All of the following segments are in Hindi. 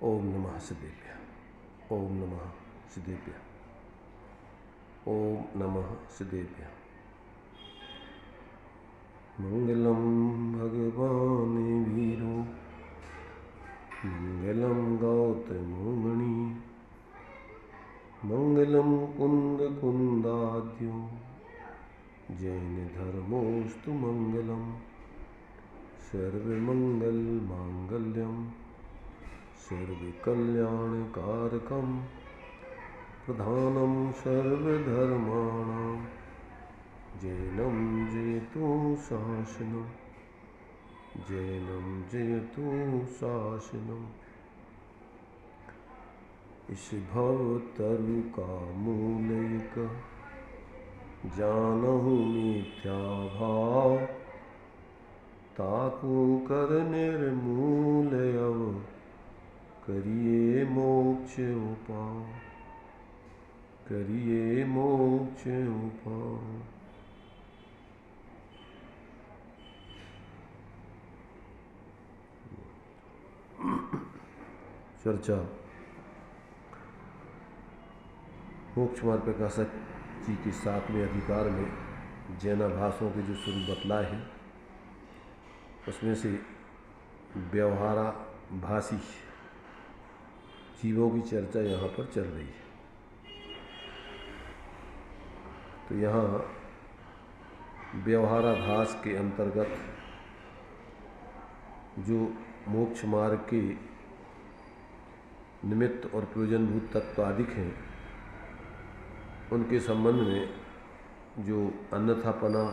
ओम नमः सिद्धेभ्यः। ओम नमः सिद्धेभ्यः। ओम नमः सिद्धेभ्यः। मंगलम भगवान वीरो मंगलम गौतममुनि मंगलम कुंद कुंदाद्यो जैन धर्मोस्तु मंगलम सर्वमंगल मांगल्यम सर्वकल्याणकारकं प्रधानं सर्वधर्माणां जैनं जयतु शासनं जैनं जयतु शासनम्। इस भवतरुकामूलैक जानहु मिथ्या भाव ताकू कर निर्मूल अव करिए मोक्ष उपाय करिए मोक्ष उपाय। चर्चा मोक्ष मार्ग प्रकाशक जी के 7वें अधिकार में जैनाभासों के जो स्वरूप बतलाए हैं उसमें से व्यवहाराभासी जीवों की चर्चा यहाँ पर चल रही है। तो यहाँ व्यवहाराभास के अंतर्गत जो मोक्ष मार्ग के निमित्त और प्रयोजनभूत तत्वादिक हैं उनके संबंध में जो अन्यथापना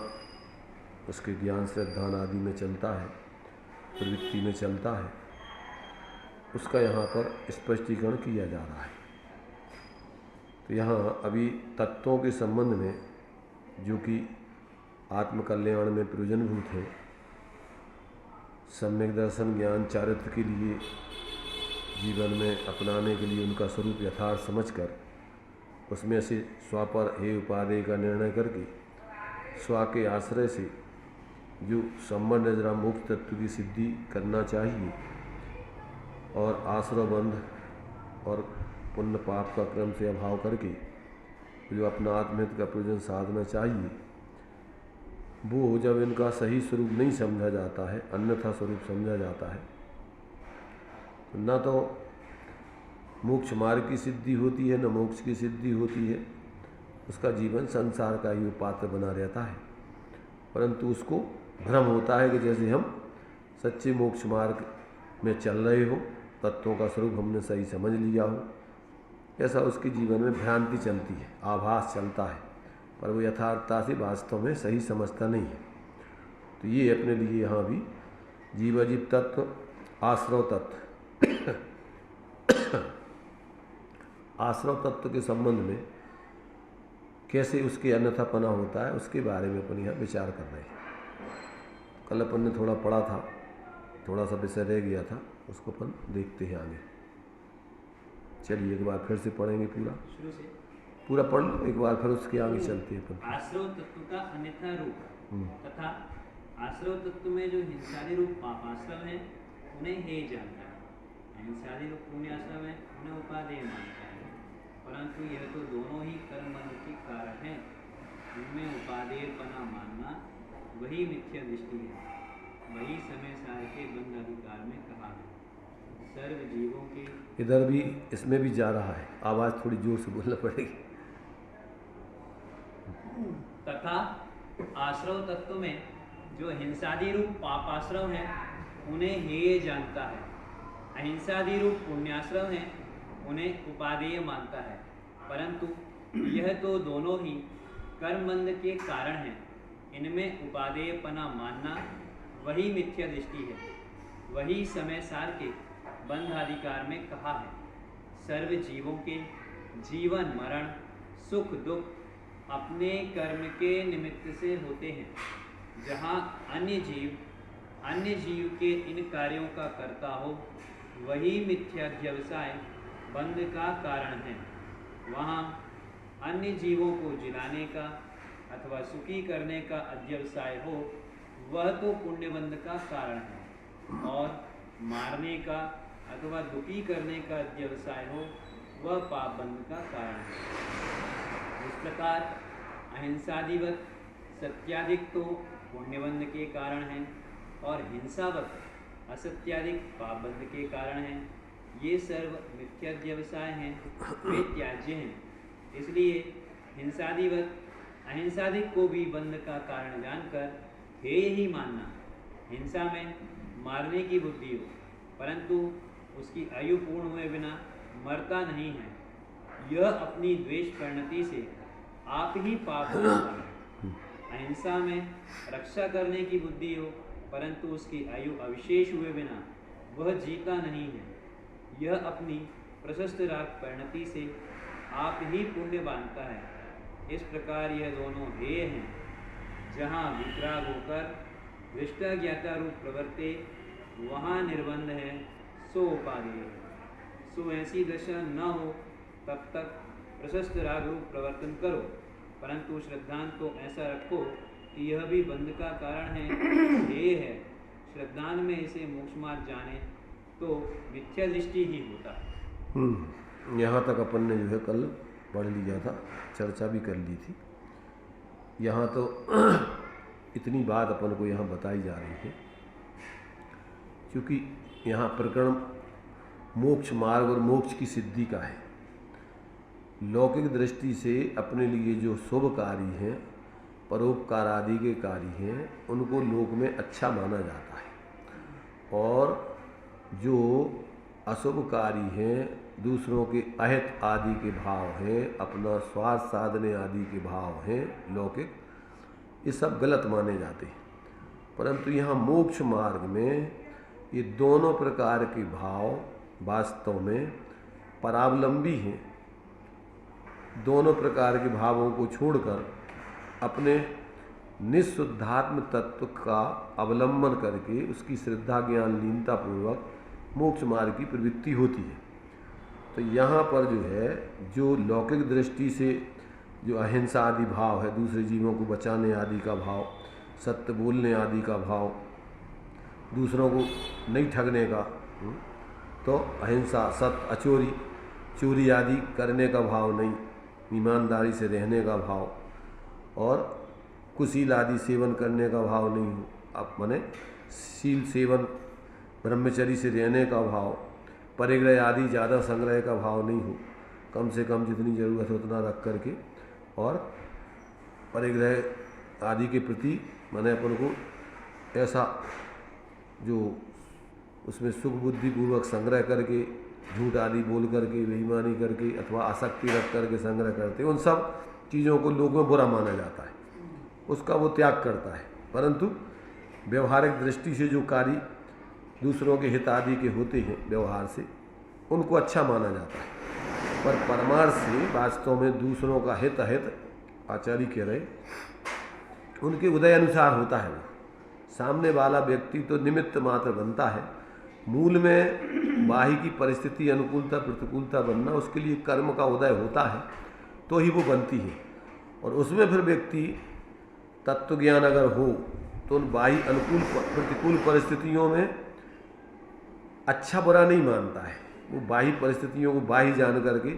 उसके ज्ञान श्रद्धान आदि में चलता है, प्रवृत्ति में चलता है, उसका यहाँ पर स्पष्टीकरण किया जा रहा है। तो यहाँ अभी तत्वों के संबंध में जो कि आत्मकल्याण में प्रयोजनभूत है, सम्यक दर्शन ज्ञान चारित्र के लिए जीवन में अपनाने के लिए उनका स्वरूप यथार्थ समझकर उसमें से स्व पर हे उपादेय का निर्णय करके स्व के आश्रय से जो संबंध जरा मुक्त तत्व की सिद्धि करना चाहिए और आश्रय बंध और पुण्य पाप का क्रम से अभाव करके जो अपना आत्महित का प्रयोजन साधना चाहिए, वो जब इनका सही स्वरूप नहीं समझा जाता है, अन्यथा स्वरूप समझा जाता है, तो न तो मोक्ष मार्ग की सिद्धि होती है न मोक्ष की सिद्धि होती है। उसका जीवन संसार का ही पात्र बना रहता है, परंतु उसको भ्रम होता है कि जैसे हम सच्चे मोक्ष मार्ग में चल रहे हो, तत्वों का स्वरूप हमने सही समझ लिया हो, ऐसा उसके जीवन में भ्रांति चलती है, आभास चलता है, पर वो यथार्थता से वास्तव में सही समझता नहीं है। तो ये अपने लिए यहाँ भी जीवाजीव तत्व, आश्रव तत्व आश्रव तत्व के संबंध में कैसे उसके अन्यथापना होता है उसके बारे में अपन यहाँ विचार कर रहे हैं। कल अपन ने थोड़ा पढ़ा था, थोड़ा सा विषय रह गया था, उसको अपन देखते हैं आगे। चलिए एक बार फिर से पढ़ेंगे पूरा पढ़ लो एक बार, फिर उसके आगे चलते हैं अपन। आश्रव तत्व का अन्यथा रूप तथा आश्रव तत्व में जो हिंसादी रूप पापाश्रव है उन्हें हे जानता है, हिंसादी रूप पुण्याश्रव है उन्हें उपादेय मानता है, परंतु यह तो दोनों ही कर्म बंध के कारण हैं। इनमें उपादेयपना मानना वही मिथ्या दृष्टि है, वही समय सार के बंध अधिकार में कहा है। सर्व जीवों के इधर भी इसमें भी जा रहा है, आवाज़ थोड़ी जोर से बोलना पड़ेगी। तथा आश्रव तत्व में जो हिंसादी रूप पापाश्रव है उन्हें हेय जानता है, अहिंसादी रूप पुण्याश्रव है उन्हें उपादेय मानता है, परंतु यह तो दोनों ही कर्मबंध के कारण हैं। इनमें उपादेयपना मानना वही मिथ्या दृष्टि है, वही समय सार के बंधाधिकार में कहा है। सर्व जीवों के जीवन मरण सुख दुख अपने कर्म के निमित्त से होते हैं। जहाँ अन्य जीव के इन कार्यों का करता हो वही मिथ्याध्यवसाय बंध का कारण है। वहाँ अन्य जीवों को जिलाने का अथवा सुखी करने का अध्यवसाय हो वह तो पुण्यबंध का कारण है, और मारने का अथवा दुखी करने का व्यवसाय हो, वह पाप बंध का कारण है। इस प्रकार अहिंसादिवत सत्याधिक तो पुण्यबंध के कारण है और हिंसावत असत्याधिक पाप बंध के कारण है। ये सर्व मिथ्या व्यवसाय हैं, वे त्याज्य हैं। इसलिए हिंसादिवत अहिंसादिक को भी बंध का कारण जानकर हेय ही मानना। हिंसा में मारने की बुद्धि हो, परंतु उसकी आयु पूर्ण हुए बिना मरता नहीं है, यह अपनी द्वेष परिणति से आप ही पाप बनता है। अहिंसा में रक्षा करने की बुद्धि हो, परंतु उसकी आयु अविशेष हुए बिना वह जीता नहीं है, यह अपनी प्रशस्त राग परिणति से आप ही पुण्य बांधता है। इस प्रकार यह दोनों हेय हैं। जहाँ वितराग होकर दृष्टा ज्ञाता रूप प्रवर्ते, वहाँ निर्बंध है, सो उपादेय है। सो ऐसी दशा न हो तब तक प्रशस्त राग रूप प्रवर्तन करो, परंतु श्रद्धांत तो ऐसा रखो कि यह भी बंध का कारण है, हेय है। श्रद्धांत में इसे मोक्ष मार्ग जाने तो मिथ्या दृष्टि ही होता है। यहाँ तक अपन ने जो है कल पढ़ लिया था, चर्चा भी कर ली थी। यहाँ तो इतनी बात अपन को यहाँ बताई जा रही है, क्योंकि यहाँ प्रकरण मोक्ष मार्ग और मोक्ष की सिद्धि का है। लौकिक दृष्टि से अपने लिए जो शुभ कार्य हैं, परोपकार आदि के कार्य हैं, उनको लोक में अच्छा माना जाता है, और जो अशुभ कार्य हैं, दूसरों के अहित आदि के भाव हैं, अपना स्वार्थ साधने आदि के भाव हैं लौकिक, ये सब गलत माने जाते हैं। परंतु यहाँ मोक्ष मार्ग में ये दोनों प्रकार के भाव वास्तव में परावलंबी हैं। दोनों प्रकार के भावों को छोड़कर अपने निःशुद्धात्म तत्व का अवलंबन करके उसकी श्रद्धा ज्ञान लीनता पूर्वक मोक्ष मार्ग की प्रवृत्ति होती है। तो यहाँ पर जो है, जो लौकिक दृष्टि से जो अहिंसा आदि भाव है, दूसरे जीवों को बचाने आदि का भाव, सत्य बोलने आदि का भाव, दूसरों को नहीं ठगने का, तो अहिंसा, सत्य, अचोरी, चोरी आदि करने का भाव नहीं, ईमानदारी से रहने का भाव, और कुशील आदि सेवन करने का भाव नहीं हो, अब माने शील सेवन ब्रह्मचर्य से रहने का भाव, परिग्रह आदि ज़्यादा संग्रह का भाव नहीं हो, कम से कम जितनी ज़रूरत है उतना रख करके, और परिग्रह आदि के प्रति माने अपन को ऐसा जो उसमें सुख बुद्धि पूर्वक संग्रह करके, झूठ आदि बोल करके, बेईमानी करके अथवा आसक्ति रख करके संग्रह करते, उन सब चीज़ों को लोगों में बुरा माना जाता है, उसका वो त्याग करता है। परंतु व्यवहारिक दृष्टि से जो कार्य दूसरों के हित आदि के होते हैं व्यवहार से, उनको अच्छा माना जाता है। पर परमार्थ से वास्तव में दूसरों का हित अहित, आचार्य कह रहे, उनके उदय अनुसार होता है। वो सामने वाला व्यक्ति तो निमित्त मात्र बनता है, मूल में बाह्य की परिस्थिति अनुकूलता प्रतिकूलता बनना, उसके लिए कर्म का उदय होता है तो ही वो बनती है। और उसमें फिर व्यक्ति तत्व ज्ञान अगर हो तो उन बाह्य अनुकूल प्रतिकूल परिस्थितियों में अच्छा बुरा नहीं मानता है। वो बाह्य परिस्थितियों को बाह्य जान करके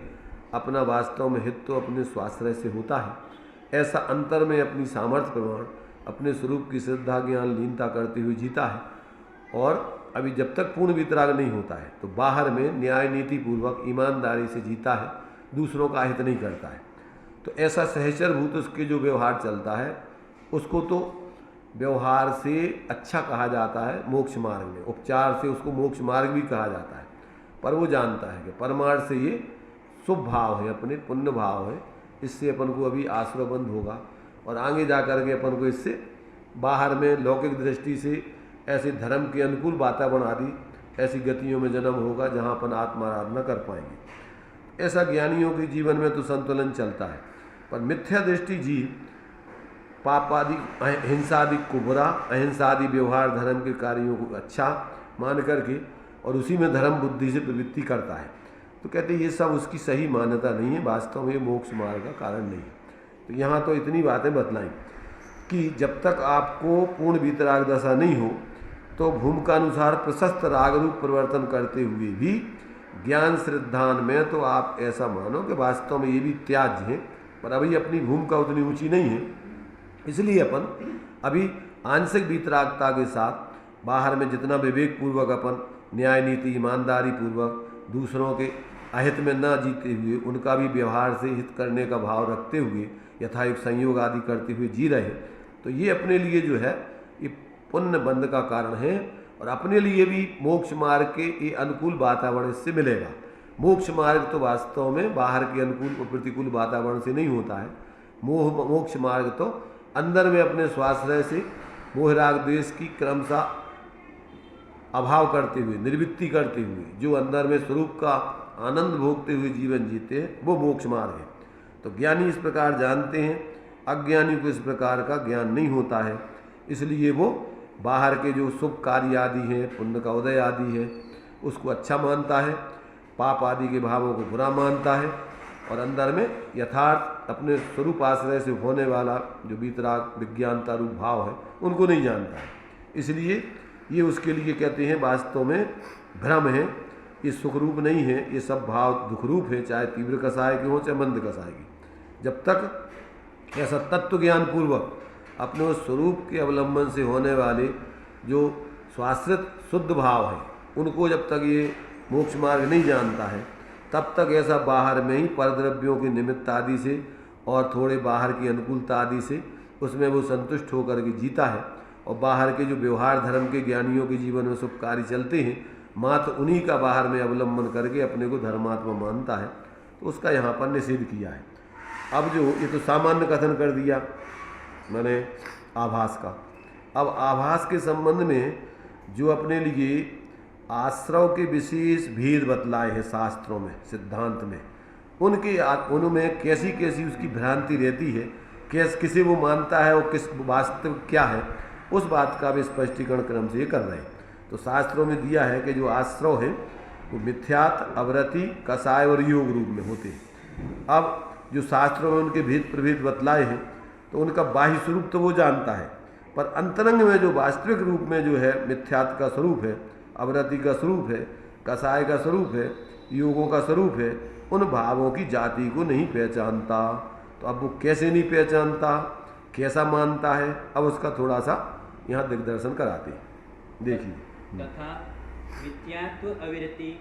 अपना वास्तव में हित तो अपने स्वाश्रय से होता है, ऐसा अंतर में अपनी सामर्थ्य प्रमाण अपने स्वरूप की श्रद्धा ज्ञान लीनता करते हुए जीता है। और अभी जब तक पूर्ण वितराग नहीं होता है तो बाहर में न्याय नीति पूर्वक ईमानदारी से जीता है, दूसरों का हित नहीं करता है। तो ऐसा सहचरभूत उसके जो व्यवहार चलता है, उसको तो व्यवहार से अच्छा कहा जाता है मोक्ष मार्ग में, उपचार से उसको मोक्ष मार्ग भी कहा जाता है। पर वो जानता है कि परमार्थ से ये शुभ भाव है, अपने पुण्य भाव है, इससे अपन को अभी आश्रयबंध होगा और आगे जा कर के अपन को इससे बाहर में लौकिक दृष्टि से ऐसे धर्म के अनुकूल वातावरण आदि ऐसी गतियों में जन्म होगा जहाँ अपन आत्माराधना कर पाएंगे। ऐसा ज्ञानियों के जीवन में तो संतुलन चलता है। पर मिथ्या दृष्टि जीव पाप आदि हिंसा आदि को बुरा, अहिंसा आदि व्यवहार धर्म के कार्यों को अच्छा मान करके और उसी में धर्म बुद्धि से प्रवृत्ति करता है। तो कहते हैं ये सब उसकी सही मान्यता नहीं है, वास्तव में मोक्ष मार्ग का कारण नहीं है। तो यहाँ तो इतनी बातें बतलाई कि जब तक आपको पूर्ण वितराग दशा नहीं हो तो भूमिकानुसार प्रशस्त राग रूप परिवर्तन करते हुए भी ज्ञान श्रद्धान में तो आप ऐसा मानो कि वास्तव में ये भी त्याज्य है, पर अभी अपनी भूमिका उतनी ऊंची नहीं है, इसलिए अपन अभी आंशिक वीतरागता के साथ बाहर में जितना विवेक पूर्वक अपन न्याय नीति ईमानदारी पूर्वक दूसरों के अहित में न जीते हुए उनका भी व्यवहार से हित करने का भाव रखते हुए यथायुग संयोग आदि करते हुए जी रहे, तो ये अपने लिए जो है ये पुण्य बंध का कारण है और अपने लिए भी मोक्ष मार्ग के ये अनुकूल वातावरण इससे मिलेगा। मोक्ष मार्ग तो वास्तव में बाहर के अनुकूल और प्रतिकूल वातावरण से नहीं होता है। मोक्ष मार्ग तो अंदर में अपने स्वाश्रय से मोह राग द्वेष की क्रमशः अभाव करते हुए निवृत्ति करते हुए जो अंदर में स्वरूप का आनंद भोगते हुए जीवन जीते हैं वो मोक्ष मार्ग है। तो ज्ञानी इस प्रकार जानते हैं, अज्ञानी को इस प्रकार का ज्ञान नहीं होता है, इसलिए वो बाहर के जो शुभ कार्य आदि हैं, पुण्य का उदय आदि है, उसको अच्छा मानता है, पाप आदि के भावों को बुरा मानता है और अंदर में यथार्थ अपने स्वरूप आश्रय से होने वाला जो वीतराग विज्ञानता रूप भाव है उनको नहीं जानता है। इसलिए ये उसके लिए कहते हैं वास्तव में भ्रम है, ये सुखरूप नहीं है, ये सब भाव दुखरूप है, चाहे तीव्र कसाय के हों चाहे मंद कसाय के। जब तक ऐसा तत्व ज्ञान पूर्वक अपने उस स्वरूप के अवलंबन से होने वाले जो स्वाश्रित शुद्ध भाव है उनको जब तक ये मोक्ष मार्ग नहीं जानता है, तब तक ऐसा बाहर में ही परद्रव्यों के निमित्त आदि से और थोड़े बाहर की अनुकूलता आदि से उसमें वो संतुष्ट होकर के जीता है और बाहर के जो व्यवहार धर्म के ज्ञानियों के जीवन में शुभ कार्य चलते हैं मात्र उन्हीं का बाहर में अवलंबन करके अपने को धर्मात्मा मानता है, तो उसका यहाँ पर निषेध किया है। अब जो ये तो सामान्य कथन कर दिया मैंने आभास का, अब आभास के संबंध में जो अपने लिए आश्रव के विशेष भेद बतलाए हैं शास्त्रों में सिद्धांत में, उनमें कैसी कैसी उसकी भ्रांति रहती है, किसे वो मानता है और किस वास्तव क्या है, उस बात का भी स्पष्टीकरण क्रम से कर रहे हैं। तो शास्त्रों में दिया है कि जो आश्रव है वो मिथ्यात अवरति कसाय और योग रूप में होते हैं। अब जो शास्त्रों में उनके भेद प्रभेद बतलाए हैं तो उनका बाह्य स्वरूप तो वो जानता है, पर अंतरंग में जो वास्तविक रूप में जो है मिथ्यात का स्वरूप है, अवरति का स्वरूप है, कसाय का स्वरूप है, योगों का स्वरूप है, उन भावों की जाति को नहीं पहचानता। तो अब वो कैसे नहीं पहचानता, कैसा मानता है, अब उसका थोड़ा सा यहाँ दिग्दर्शन कराते हैं, देखिए। तथा मिथ्यात्व अविरति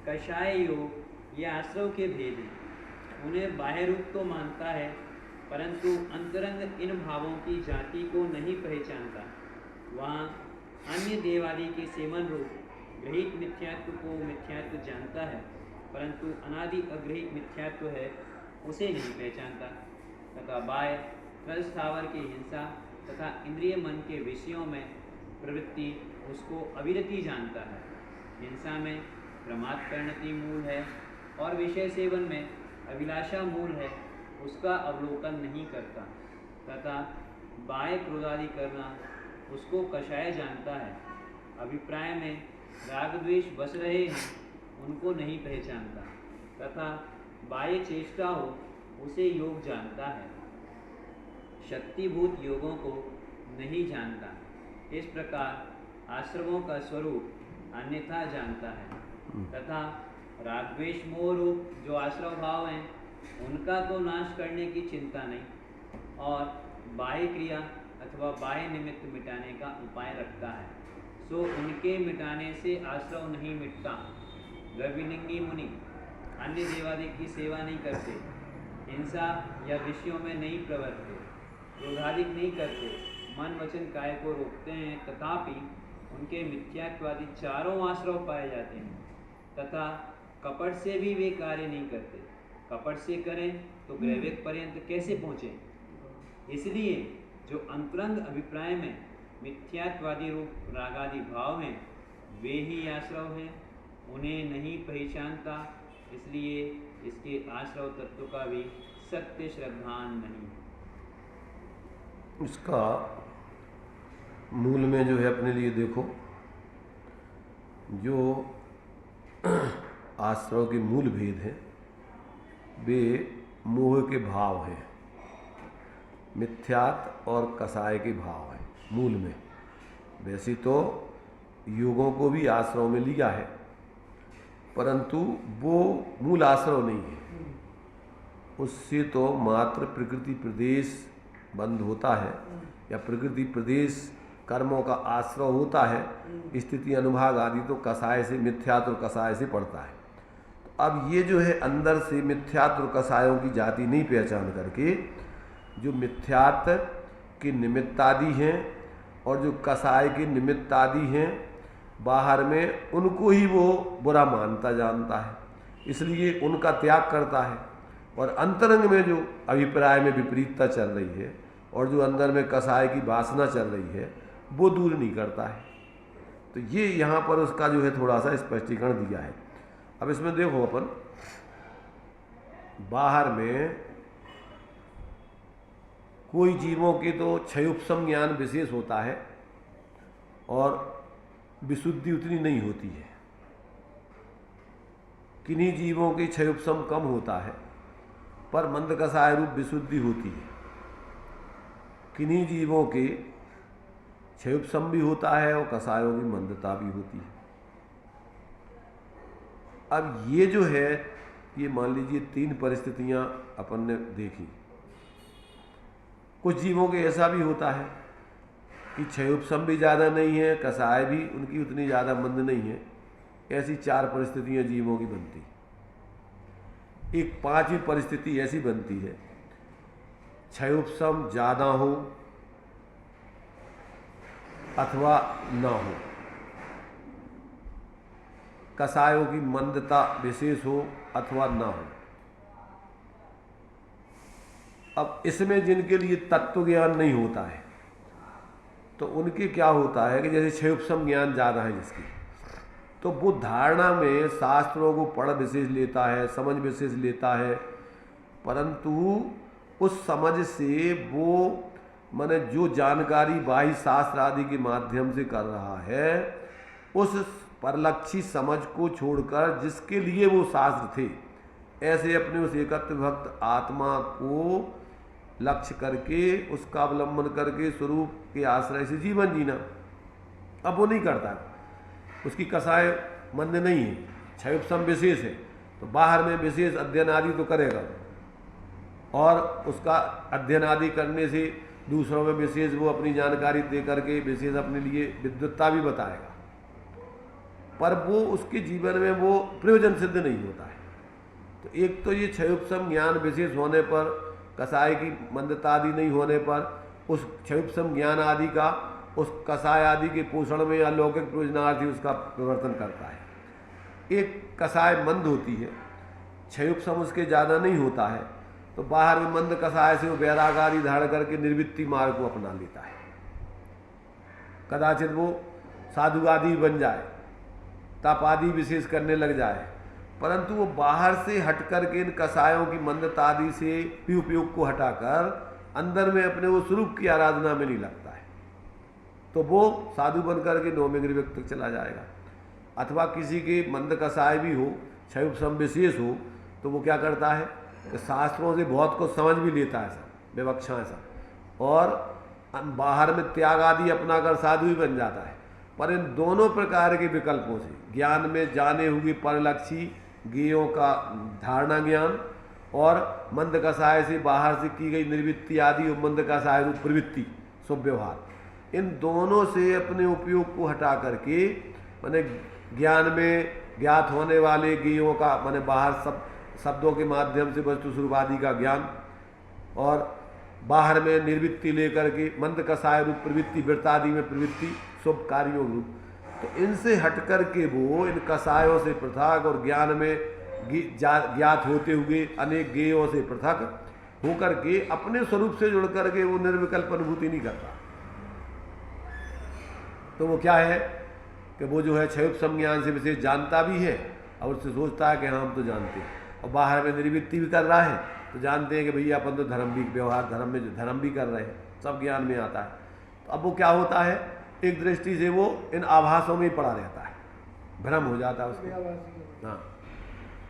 कषाय योग ये आश्रव के भेद हैं। उन्हें बाह्य रूप तो मानता है परंतु अंतरंग इन भावों की जाति को नहीं पहचानता। वहाँ अन्य देवादि के सेवन रूप गृहीत मिथ्यात्व को मिथ्यात्व जानता है परंतु अनादि अग्रहित मिथ्यात्व है उसे नहीं पहचानता। तथा बाह्य थल स्थावर की हिंसा तथा इंद्रिय मन के विषयों में प्रवृत्ति उसको अविरति जानता है। हिंसा में प्रमाद परिणति मूल है और विषय सेवन में अभिलाषा मूल है, उसका अवलोकन नहीं करता। तथा बाह्य क्रोधादि करना उसको कषाय जानता है। अभिप्राय में राग द्वेष बस रहे हैं उनको नहीं पहचानता। तथा बाह्य चेष्टा हो उसे योग जानता है, शक्तिभूत योगों को नहीं जानता। इस प्रकार आश्रमों का स्वरूप अन्यथा जानता है। तथा राग द्वेष मोह रूप जो आश्रव भाव हैं उनका तो नाश करने की चिंता नहीं और बाह्य क्रिया अथवा बाह्य निमित्त मिटाने का उपाय रखता है। सो उनके मिटाने से आश्रव नहीं मिटता। द्रव्यलिंगी मुनि अन्य देवादि की सेवा नहीं करते, हिंसा या विषयों में नहीं प्रवृत्ते, क्रोधाधिक नहीं करते, मन वचन काय को रोकते हैं, तथापि उनके मिथ्यात्वादि चारों आश्रव पाए जाते हैं। तथा कपट से भी वे कार्य नहीं करते। कपट से करें तो ग्रैविक पर्यंत कैसे पहुँचे। इसलिए जो अंतरंग अभिप्राय में मिथ्यात्वादि रूप रागादि भाव हैं वे ही आश्रव हैं, उन्हें नहीं पहचानता। इसलिए इसके आश्रव तत्व का भी सत्य श्रद्धान नहीं। इसका मूल में जो है अपने लिए देखो, जो आश्रव के मूल भेद हैं वे मोह के भाव हैं, मिथ्यात और कसाय के भाव हैं मूल में। वैसे तो योगों को भी आश्रव में लिया है, परंतु वो मूल आश्रव नहीं है। उससे तो मात्र प्रकृति प्रदेश बंद होता है या प्रकृति प्रदेश कर्मों का आश्रय होता है। स्थिति अनुभाग आदि तो कसाय से, मिथ्यात्व कसाय से पड़ता है। तो अब ये जो है अंदर से मिथ्यात्व कसायों की जाति नहीं पहचान करके जो मिथ्यात्व के निमित्तादि हैं और जो कसाय के निमित्तादि हैं बाहर में, उनको ही वो बुरा मानता जानता है, इसलिए उनका त्याग करता है। और अंतरंग में जो अभिप्राय में विपरीतता चल रही है और जो अंदर में कसाय की वासना चल रही है वो दूर नहीं करता है। तो ये यहाँ पर उसका जो है थोड़ा सा स्पष्टीकरण दिया है। अब इसमें देखो अपन बाहर में कोई जीवों के तो क्षयोपशम ज्ञान विशेष होता है और विशुद्धि उतनी नहीं होती है। किन्हीं जीवों की क्षयोपशम कम होता है पर मंद कसाय रूप विशुद्धि होती है। किन्हीं जीवों के क्षयोपशम भी होता है और कसायों की मंदता भी होती है। अब ये जो है, ये मान लीजिए 3 परिस्थितियां अपन ने देखी। कुछ जीवों के ऐसा भी होता है कि क्षयोपशम भी ज़्यादा नहीं है, कसाय भी उनकी उतनी ज़्यादा मंद नहीं है। ऐसी 4 परिस्थितियां जीवों की बनती। एक 5वीं परिस्थिति ऐसी बनती है, क्षयोपशम ज़्यादा हो अथवा न हो, कसायों की मंदता विशेष हो अथवा न हो। अब इसमें जिनके लिए तत्व ज्ञान नहीं होता है तो उनके क्या होता है कि जैसे क्षयोपशम ज्ञान ज़्यादा है जिसकी, तो वो धारणा में शास्त्रों को पढ़ विशेष लेता है, समझ विशेष लेता है, परंतु उस समझ से वो माने जो जानकारी बाह्य शास्त्र आदि के माध्यम से कर रहा है उस परलक्षी समझ को छोड़कर जिसके लिए वो शास्त्र थे, ऐसे अपने उस एकत्व भक्त आत्मा को लक्ष्य करके उसका अवलंबन करके स्वरूप के आश्रय से जीवन जीना, अब वो नहीं करता। उसकी कसाय मंद नहीं है, क्षयोपशम विशेष है, तो बाहर में विशेष अध्ययन आदि तो करेगा और उसका अध्ययन आदि करने से दूसरों में विशेष वो अपनी जानकारी दे करके विशेष अपने लिए विद्वत्ता भी बताएगा, पर वो उसके जीवन में वो प्रयोजन सिद्ध नहीं होता है। तो एक तो ये क्षयोपशम ज्ञान विशेष होने पर, कसाय की मंदता आदि नहीं होने पर उस क्षयोपशम ज्ञान आदि का उस कसाय आदि के पोषण में या लौकिक प्रयोजनार्थी उसका प्रवर्तन करता है। एक कसाय मंद होती है, क्षयोपशम उसके ज़्यादा नहीं होता है, तो बाहर में मंद कसाय से वो वैराग आदि धारण करके निर्वृत्ति मार्ग को अपना लेता है। कदाचित वो साधु आदि बन जाए, तप आदि विशेष करने लग जाए, परंतु वो बाहर से हट करके इन कसायों की मंदता आदि से उपयोग को हटाकर अंदर में अपने वो स्वरूप की आराधना में नहीं लगता है, तो वो साधु बन करके नौवें व्यक्ति तक चला जाएगा। अथवा किसी के मंद कसाय भी हो, क्षयोपशम विशेष हो, तो वो क्या करता है कि शास्त्रों से बहुत कुछ समझ भी लेता है, सब विवक्षा ऐसा, और बाहर में त्याग आदि अपना कर साधु ही बन जाता है। पर इन दोनों प्रकार के विकल्पों से ज्ञान में जाने हुए परलक्षी ज्ञेयों का धारणा ज्ञान और मंद कसाय से बाहर से की गई निर्वृत्ति आदि और मंद कसाय रूप प्रवृत्ति शुभ व्यवहार, इन दोनों से अपने उपयोग को हटा करके माने ज्ञान में ज्ञात होने वाले ज्ञेयों का माने बाहर सब शब्दों के माध्यम से वस्तु स्वरूप आदि का ज्ञान और बाहर में निर्वृत्ति लेकर के मंद कसाय रूप प्रवृत्ति वृत्तादि में प्रवृत्ति शुभ कार्यों रूप, तो इनसे हट करके वो इन कसायों से पृथक और ज्ञान में ज्ञात होते हुए अनेक ज्ञेयों से पृथक होकर के अपने स्वरूप से जुड़ करके वो निर्विकल्प अनुभूति नहीं करता। तो वो क्या है कि वो जो है क्षयोपशम ज्ञान से विशेष जानता भी है और उससे सोचता है कि हाँ हम तो जानते हैं, और बाहर में निर्वृत्ति भी कर रहा है तो जानते हैं कि भैया अपन तो धर्म भी व्यवहार धर्म में जो धर्म भी कर रहे हैं, सब ज्ञान में आता है। तो अब वो क्या होता है, एक दृष्टि से वो इन आभासों में ही पड़ा रहता है, भ्रम हो जाता है उसको। हाँ,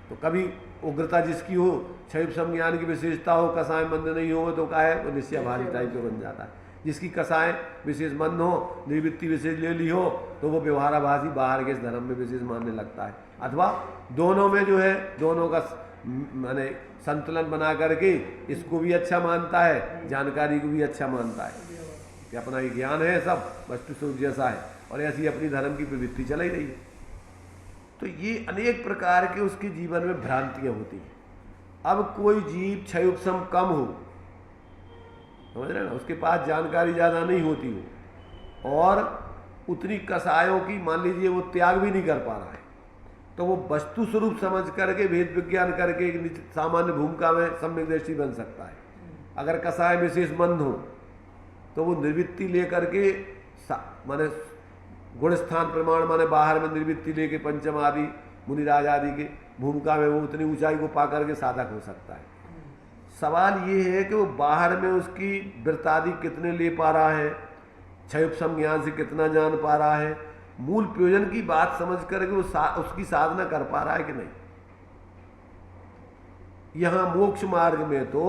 तो कभी उग्रता जिसकी हो, क्षयोपशम ज्ञान की विशेषता हो, कसाय मंद नहीं हो, तो क्या है वो निश्चयभारी टाइप का बन जाता है। जिसकी कसाएं विशेष मंद हो, निवृत्ति विशेष ले ली हो, तो वो व्यवहाराभासी बाहर के इस धर्म में विशेष मानने लगता है। अथवा दोनों में जो है, दोनों का माने संतुलन बना करके इसको भी अच्छा मानता है, जानकारी को भी अच्छा मानता है कि अपना ये ज्ञान है, सब वस्तु स्वरूप जैसा है, और ऐसी अपनी धर्म की प्रवृत्ति चल ही रही है। तो ये अनेक प्रकार के उसके जीवन में भ्रांतियां होती हैं। अब कोई जीव क्षयोपशम कम हो, समझ रहे ना, उसके पास जानकारी ज़्यादा नहीं होती हो और उतनी कसायों की मान लीजिए वो त्याग भी नहीं कर पा रहा है, तो वो वस्तु स्वरूप समझ करके भेद विज्ञान करके एक सामान्य भूमिका में सम्यक दृष्टि बन सकता है। अगर कसाय विशेष मंद हो तो वो निर्वृत्ति लेकर के माने गुण स्थान प्रमाण माने बाहर में निर्वृत्ति लेके पंचम आदि मुनिराज आदि के भूमिका में वो उतनी ऊंचाई को पा करके साधक हो सकता है। सवाल ये है कि वो बाहर में उसकी वृत्तादि कितने ले पा रहा है, क्षयोपशम ज्ञान से कितना जान पा रहा है, मूल प्रयोजन की बात समझ करके वो उसकी साधना कर पा रहा है कि नहीं। यहां मोक्ष मार्ग में तो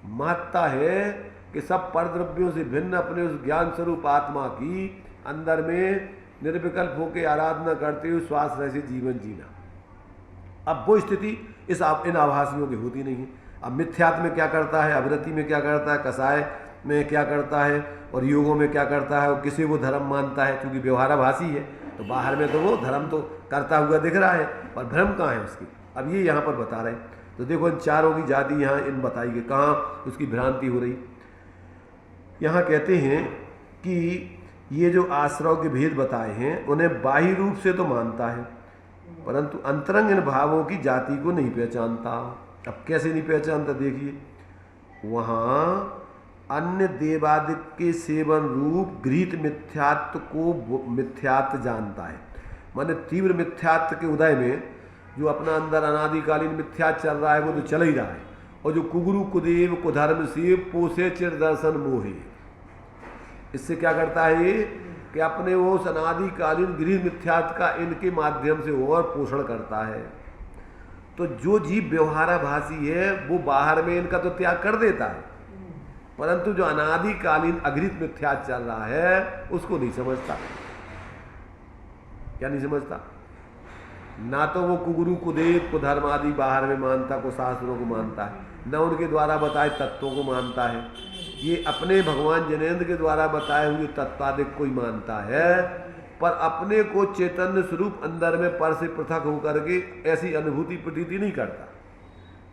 महत्ता है कि सब परद्रव्यों से भिन्न अपने उस ज्ञान स्वरूप आत्मा की अंदर में निर्विकल्प होकर आराधना करते हुए श्वास रह से जीवन जीना। अब वो स्थिति इन आभासियों की होती नहीं है। अब मिथ्यात्व में क्या करता है, अवृत्ति में क्या करता है, कसाय में क्या करता है और योगों में क्या करता है, और किसी को धर्म मानता है, क्योंकि व्यवहाराभासी है तो बाहर में तो वो धर्म तो करता हुआ दिख रहा है और भ्रम कहाँ है उसकी। अब ये यहाँ पर बता रहे हैं। तो देखो इन चारों की जाति यहाँ इन बताई गई, कहाँ उसकी भ्रांति हो रही। यहाँ कहते हैं कि ये जो आश्रव के भेद बताए हैं उन्हें बाह्य रूप से तो मानता है, परंतु अंतरंग इन भावों की जाति को नहीं पहचानता। अब कैसे नहीं पहचानता, देखिए वहाँ अन्य देवादिक के सेवन रूप गृहीत मिथ्यात्व को मिथ्यात्व जानता है। माने तीव्र मिथ्यात्व के उदय में जो अपना अंदर अनादिकालीन मिथ्या चल रहा है वो तो चल ही रहा है, और जो कुगुरु कुदेव कुधर्म से पोसे चिर दर्शन मोहे, इससे क्या करता है ये कि अपने वो अनादिकालीन गृह मिथ्यात्व का इनके माध्यम से और पोषण करता है। तो जो जीव व्यवहाराभासी है वो बाहर में इनका तो त्याग कर देता है, परंतु जो अनादिकालीन अघृत मिथ्या चल रहा है उसको नहीं समझता। क्या नहीं समझता? ना तो वो कुगुरु कुदेव कुधर्म आदि बाहर में मानता, को शास्त्रों को मानता है, न उनके द्वारा बताए तत्वों को मानता है। ये अपने भगवान जनेन्द्र के द्वारा बताए हुए तत्वादिक को ही मानता है, पर अपने को चैतन्य स्वरूप अंदर में पर से पृथक होकर के ऐसी अनुभूति प्रतीति नहीं करता।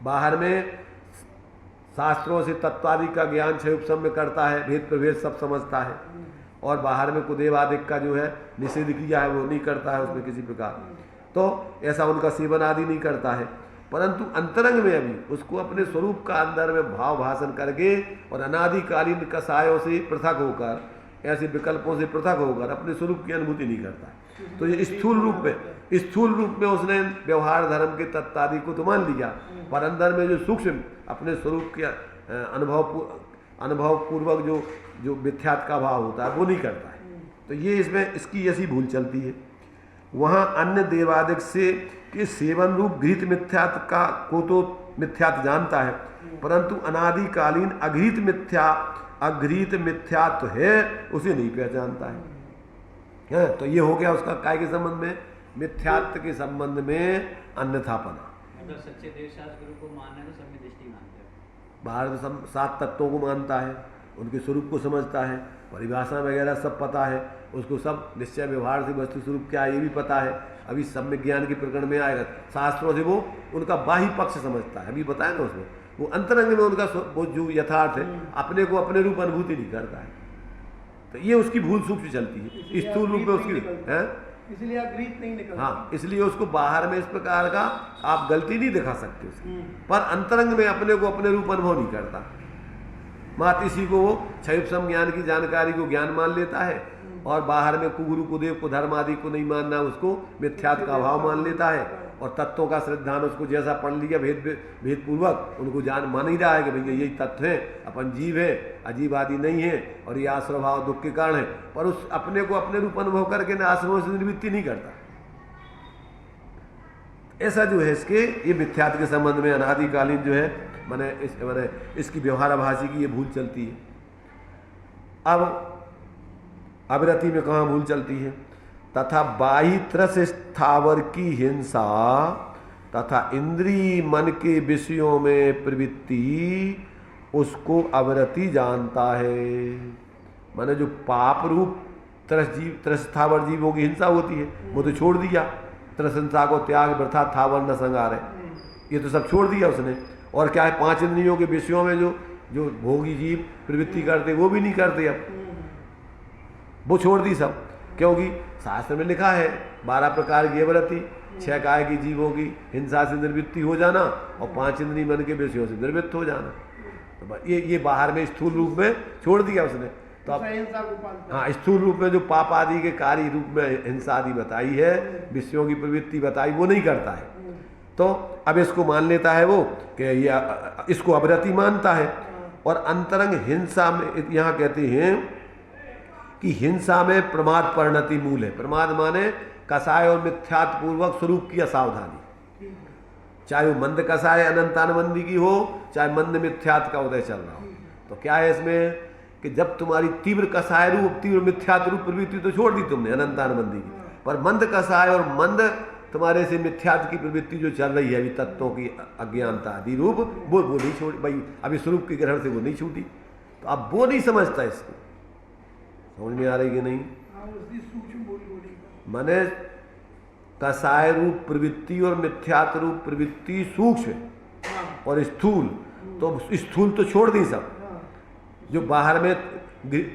बाहर में शास्त्रों से तत्वादि का ज्ञान क्षयोपशम में करता है, भेद प्रभेद सब समझता है, और बाहर में कुदेवादिक का जो है निषेध किया है वो नहीं करता है उसमें किसी प्रकार, तो ऐसा उनका सेवन आदि नहीं करता है। परंतु अंतरंग में अभी उसको अपने स्वरूप का अंदर में भाव भाषण करके और अनादिकालीन कसायों से पृथक होकर, ऐसे विकल्पों से पृथक होकर अपने स्वरूप की अनुभूति नहीं करता। तो ये स्थूल रूप में उसने व्यवहार धर्म के तत्वादि को तो मान लिया, पर अंदर में जो सूक्ष्म अपने स्वरूप के अनुभव पूर्वक जो मिथ्यात्व का भाव होता है वो नहीं करता है। तो ये इसमें इसकी ऐसी भूल चलती है। वहाँ अन्य देवादिक से के सेवन रूप गृहीत मिथ्यात्व का को तो मिथ्यात्व जानता है, परंतु अनादिकालीन अघृत मिथ्यात्व है उसे नहीं पहचानता है। तो ये हो गया उसका काय के संबंध में, मिथ्यात्व के संबंध में अन्यथापना। मतलब सच्चे देवशास्त्र गुरु को मानना तो सम्यक दृष्टि मानते हैं। बाहर तो सात तत्वों को मानता है, उनके स्वरूप को समझता है, परिभाषा वगैरह सब पता है उसको, सब निश्चय व्यवहार से वस्तु स्वरूप क्या है ये भी पता है। अभी सम्यक ज्ञान के प्रकरण में आएगा, शास्त्रों से वो उनका बाह्य पक्ष समझता है, अभी बताया ना उसमें, वो अंतरंग में उनका वो जो यथार्थ है अपने को अपने रूप अनुभूति नहीं करता है। तो ये उसकी भूल सूक्ष्म चलती है, स्थूल रूप में उसकी है, इसलिए अग्रीत नहीं निकलता। हाँ, इसलिए उसको बाहर में इस प्रकार का आप गलती नहीं दिखा सकते उसकी, पर अंतरंग में अपने को अपने रूप अनुभव नहीं करता। मात इसी को वो क्षयोपशम ज्ञान की जानकारी को ज्ञान मान लेता है, और बाहर में कुगुरु कुदेव कुधर्म आदि को नहीं मानना, उसको मिथ्यात्व का अभाव मान लेता है, और तत्वों का श्रद्धान उसको जैसा पढ़ लिया भेद पूर्वक उनको जान मान ही रहा है कि भैया यही तत्व है, अपन जीव है, अजीब आदि नहीं है, और ये आश्रव भाव दुख के कारण है, पर उस अपने को अपने रूप अनुभव करके न आश्रमों से निवृत्ति नहीं करता। ऐसा जो है इसके ये मिथ्यात्व के संबंध में अनादिकालीन जो है माने इसकी व्यवहाराभासी की ये भूल चलती है। अब अविरति में कहाँ भूल चलती है? तथा बाह्य त्रस स्थावर की हिंसा तथा इंद्रिय मन के विषयों में प्रवृत्ति उसको अविरति जानता है। माने जो पाप रूप त्रस स्थावर जीवों की हिंसा होती है वो तो छोड़ दिया, त्रस हिंसा को त्याग वृथा थावर न संगार है, ये तो सब छोड़ दिया उसने। और क्या है, 5 इंद्रियों के विषयों में जो भोगी जीव प्रवृत्ति करते वो भी नहीं करते, अब वो छोड़ दी सब, क्योंकि शास्त्र में लिखा है 12 प्रकार की अविरति, 6 काय की जीवों की हिंसा से निर्वृत्ति हो जाना और 5 इंद्रिय मन के विषयों से निर्वृत्त हो जाना। तो ये बाहर में स्थूल रूप में छोड़ दिया उसने। तो अब हाँ, स्थूल रूप में जो पाप आदि के कार्य रूप में हिंसा आदि बताई है, विषयों की प्रवृत्ति बताई, वो नहीं करता है। तो अब इसको मान लेता है वो कि ये इसको अविरति मानता है। और अंतरंग हिंसा में यहाँ कहते हैं कि हिंसा में प्रमाद परिणति मूल है। प्रमाद माने कसाय और मिथ्यात्वपूर्वक स्वरूप की असावधानी, चाहे वो मंद कसाय अनंतानबंदी की हो, चाहे मंद मिथ्यात का उदय चल रहा हो। तो क्या है इसमें कि जब तुम्हारी तीव्र कसाय रूप, तीव्र मिथ्यात रूप प्रवृत्ति तो छोड़ दी तुमने अनंतानबंदी की, पर मंद कसाय और मंद तुम्हारे से मिथ्यात की प्रवृत्ति जो चल रही है अभी, तत्वों की अज्ञानता आदि रूप, वो नहीं छोड़ी भाई, अभी स्वरूप के ग्रहण से वो नहीं छूटी। तो अब वो नहीं समझता, इसको समझ में आ रही कि नहीं? माने कसाय रूप प्रवृत्ति और मिथ्यात रूप प्रवृत्ति सूक्ष्म और स्थूल, तो स्थूल तो छोड़ दी सब, जो बाहर में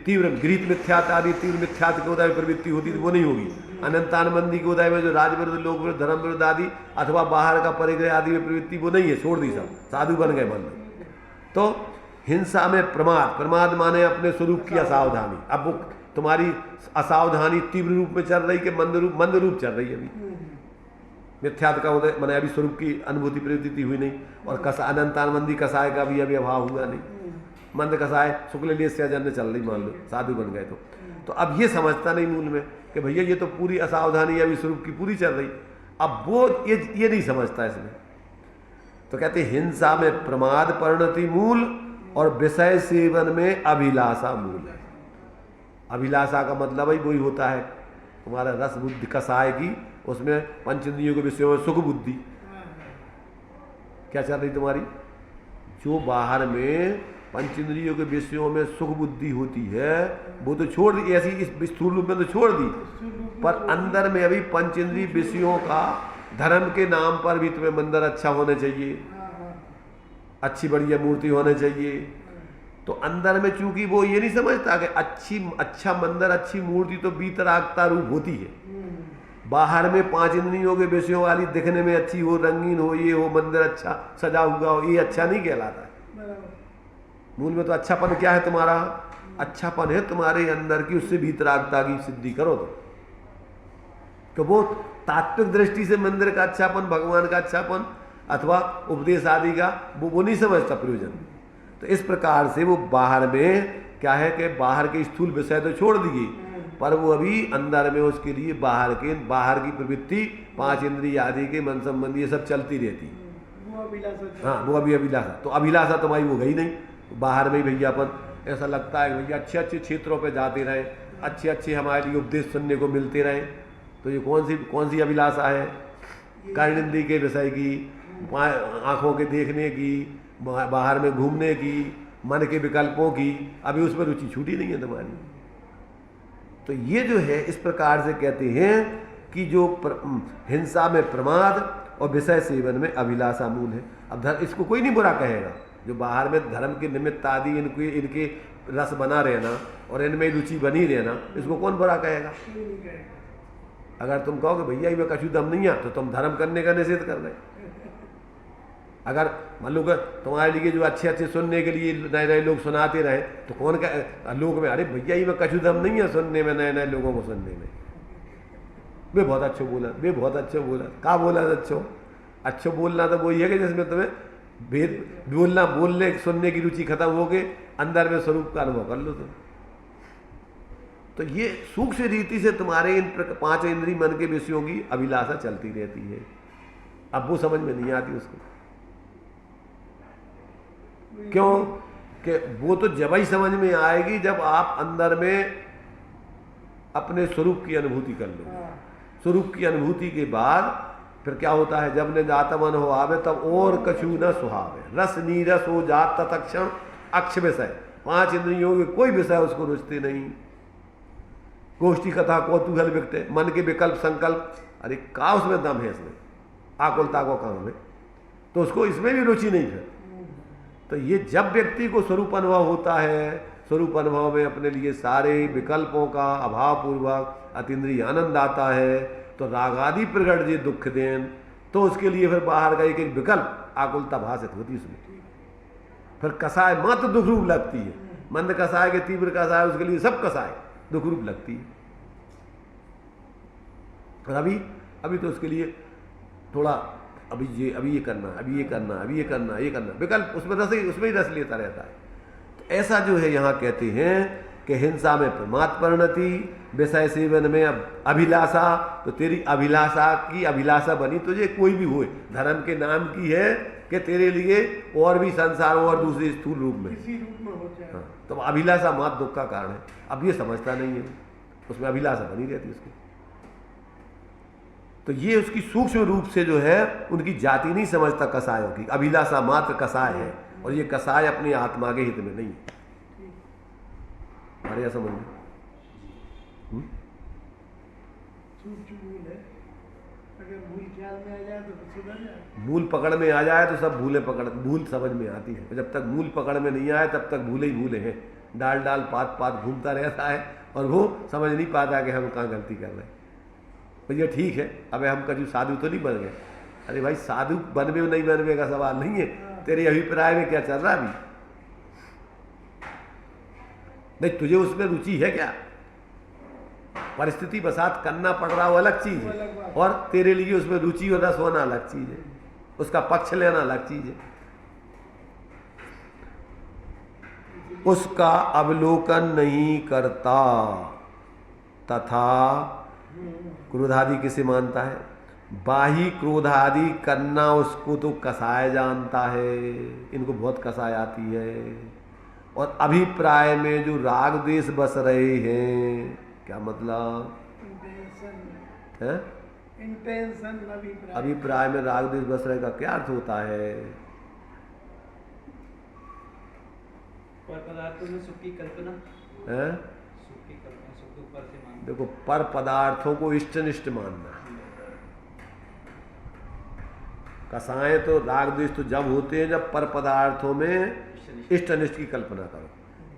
तीव्र गृहित मिथ्यात आदि तीव्र मिथ्यात के उदय प्रवृत्ति होती थी वो नहीं होगी। अनंतानबंदी के उदय में जो राज विरुद्ध, लोक विरुद्ध, धर्म विरुद्ध आदि अथवा बाहर का परिग्रह आदि में प्रवृत्ति वो नहीं है, छोड़ दी सब, साधु बन गए मन। तो हिंसा में प्रमाद, प्रमाद माने अपने स्वरूप की असावधानी। अब वो तुम्हारी असावधानी तीव्र रूप में चल रही कि मंद रूप चल रही है अभी, मिथ्यात का उदय माने अभी स्वरूप की अनुभूति प्रवृत्ति हुई नहीं, और अनंतानबंदी कसाय का भी अभी अभाव हुआ नहीं, मंद कसाय शुक्ल से जन्य चल रही, मान लो साधु बन गए। तो अब ये समझता नहीं मूल में कि भैया ये तो पूरी असावधानी अभी स्वरूप की पूरी चल रही, अब वो ये नहीं समझता इसमें। तो कहते हिंसा में प्रमाद परिणति मूल और विषय सेवन में अभिलाषा मूल है। अभिलाषा का मतलब ही वही होता है तुम्हारा रस बुद्धि कसाय की, उसमें पंच इंद्रियों के विषयों में सुख बुद्धि क्या चल रही तुम्हारी, जो बाहर में पंच इंद्रियों के विषयों में सुख बुद्धि होती है वो तो छोड़ दी, ऐसी इस स्थूल रूप में तो छोड़ दी, पर अंदर में अभी पंच इंद्रिय विषयों का धर्म के नाम पर भी तुम्हें मंदिर अच्छा होने चाहिए, अच्छी बढ़िया मूर्ति होने चाहिए। तो अंदर में चूंकि वो ये नहीं समझता कि अच्छा मंदिर, अच्छी मूर्ति तो बीतरागता रूप होती है, बाहर में 5 इंद्रियों के विषयों वाली दिखने में अच्छी हो, रंगीन हो, ये हो, मंदिर अच्छा सजा हुआ हो, ये अच्छा नहीं कहलाता है। मूल में तो अच्छापन क्या है तुम्हारा? अच्छापन है तुम्हारे अंदर की, उससे भीतरागता की सिद्धि करो। तो वो तात्विक दृष्टि से मंदिर का अच्छापन, भगवान का अच्छापन अथवा उपदेश आदि का वो नहीं समझता प्रयोजन। तो इस प्रकार से वो बाहर में क्या है कि बाहर के स्थूल विषय तो छोड़ दिए, पर वो अभी अंदर में उसके लिए बाहर की प्रवृत्ति 5 इंद्रिय आदि के मन संबंधी ये सब चलती रहती। हाँ, वो अभी अभिलाषा, तो अभिलाषा तुम्हारी वो गई नहीं, बाहर में ही भैया अपन ऐसा लगता है भैया अच्छे अच्छे क्षेत्रों पे जाते रहे, अच्छे अच्छे हमारे लिए उपदेश सुनने को मिलते रहे। तो ये कौन सी अभिलाषा है? कर्णेंद्रिय के विषय की, आँखों के देखने की, बाहर में घूमने की, मन के विकल्पों की, अभी उसमें रुचि छूटी नहीं है तुम्हारी। तो ये जो है इस प्रकार से कहते हैं कि जो हिंसा में प्रमाद और विषय सेवन में अभिलाषा मूल है। अब इसको कोई नहीं बुरा कहेगा, जो बाहर में धर्म के निमित्त आदि इनके रस बना रहना और इनमें रुचि बनी रहना, इसको कौन बुरा कहेगा? अगर तुम कहोगे भैया ये कछु दम नहीं है, तो तुम धर्म करने का निषेध कर रहे। अगर मान लो तुम्हारे लिए जो अच्छे अच्छे सुनने के लिए नए नए लोग सुनाते रहे, तो कौन का लोग में अरे भैया ये कछु दम नहीं है सुनने में, नए नए लोगों को सुनने में, वे बहुत अच्छे बोला, वे बहुत अच्छे बोला, कहाँ बोला अच्छो बोलना तो वही है कि जिसमें तुम्हें भेद बोलने सुनने की रुचि खत्म हो के अंदर में स्वरूप का अनुभव कर लो तुम। तो ये सूक्ष्म रीति से तुम्हारे इन 5 इंद्रिय मन के विषयों की अभिलाषा चलती रहती है। अब वो समझ में नहीं आती उसको, क्यों कि वो तो जब ही समझ में आएगी जब आप अंदर में अपने स्वरूप की अनुभूति कर लो। स्वरूप की अनुभूति के बाद फिर क्या होता है, जब ने जात मन हो आवे तब और कछु न सुहावे, रस नीरस हो जात तत्क्षण अक्ष विषय। 5 इंद्रियों के कोई विषय उसको रुचते नहीं। गोष्ठी कथा कौतूहल विकटे, मन के विकल्प संकल्प, अरे का उसमें दम है, इसमें आकुलता को काम है, तो उसको इसमें भी रुचि नहीं है। तो ये जब व्यक्ति को स्वरूप अनुभव होता है, स्वरूप अनुभव में अपने लिए सारे विकल्पों का अभाव पूर्वक अतीन्द्रिय आनंद आता है, तो रागादि प्रगट जे दुख देन, तो उसके लिए फिर बाहर का एक एक विकल्प आकुलता भाषित होती है उसमें। फिर कसाय मात्र दुख रूप लगती है, मंद कसाय के तीव्र कसाय, उसके लिए सब कसाय दुख रूप लगती है। और अभी तो उसके लिए थोड़ा अभी ये करना, अभी ये करना, अभी ये करना, ये करना, विकल्प उसमें ही रस लेता रहता है। तो ऐसा जो है यहाँ कहते हैं कि हिंसा में प्रमाद परिणति, विषय सेवन में अभिलाषा, तो तेरी अभिलाषा की अभिलाषा बनी तुझे कोई भी होए, धर्म के नाम की है कि तेरे लिए और भी संसार और दूसरे स्थूल रूप में, किसी रूप में हो जाए। हाँ, तो अभिलाषा मात्र दुख का कारण है। अब ये समझता नहीं है, उसमें अभिलाषा बनी रहती है उसकी। तो ये उसकी सूक्ष्म रूप से जो है उनकी जाति नहीं समझता कसायों की, अभिलाषा मात्र कसाय है, और ये कसाय अपने आत्मा के हित में नहीं है। हमारे यहाँ समझ में अगर भूल ख्याल में आ जाए तो सुधर जाए। मूल पकड़ में आ जाए तो सब भूल समझ में आती है। जब तक मूल पकड़ में नहीं आए तब तक भूले ही भूले हैं। डाल डाल पात पात घूमता रहता है और वो समझ नहीं पाता कि हम कहाँ गलती कर रहे हैं। भैया ठीक है, अब हम कभी साधु तो नहीं बन गए। अरे भाई साधु बनवे नहीं बनवे का सवाल नहीं है, तेरे अभिप्राय में क्या चल रहा है अभी? नहीं, तुझे उसमें रुचि है क्या? परिस्थिति बसात करना पड़ रहा वो अलग चीज है, और तेरे लिए उसमें रुचि और रस होना अलग चीज है, उसका पक्ष लेना अलग चीज है। उसका अवलोकन नहीं करता तथा क्रोधादि किसे मानता है? बाही क्रोधादि करना उसको तो कसाय जानता है, इनको बहुत कसाय आती है। और अभिप्राय में जो राग द्वेष बस रहे हैं, क्या मतलब है? इंटेंशन अभिप्राय में राग द्वेष बस रहे का क्या अर्थ होता है? पर पदार्थों में सुख की कल्पना है? सुख की कल्पना, सुख ऊपर से मानना। देखो, पर पदार्थों को इष्टनिष्ट मानना। कसाएं तो राग द्वेष तो जब होते हैं जब पर पदार्थों में इष्टनिष्ट की कल्पना करो।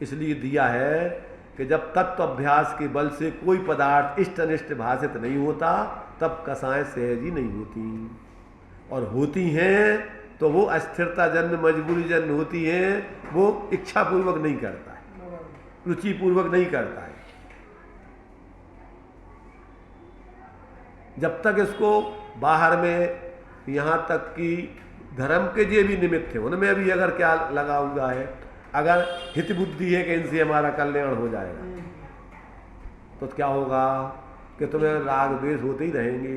इसलिए दिया है कि जब तत्व अभ्यास के बल से कोई पदार्थ इष्टनिष्ट भाषित नहीं होता तब कसाएं सहज ही नहीं होती, और होती हैं तो वो अस्थिरता जन्य मजबूरी जन्य होती है। वो इच्छा पूर्वक नहीं करता है, रुचि पूर्वक नहीं करता है। जब तक इसको बाहर में, यहाँ तक कि धर्म के जो भी निमित्त है उनमें भी अगर क्या लगा हुआ है, अगर हित बुद्धि है कि इनसे हमारा कल्याण हो जाएगा, तो क्या होगा कि तुम्हें राग द्वेष होते ही रहेंगे।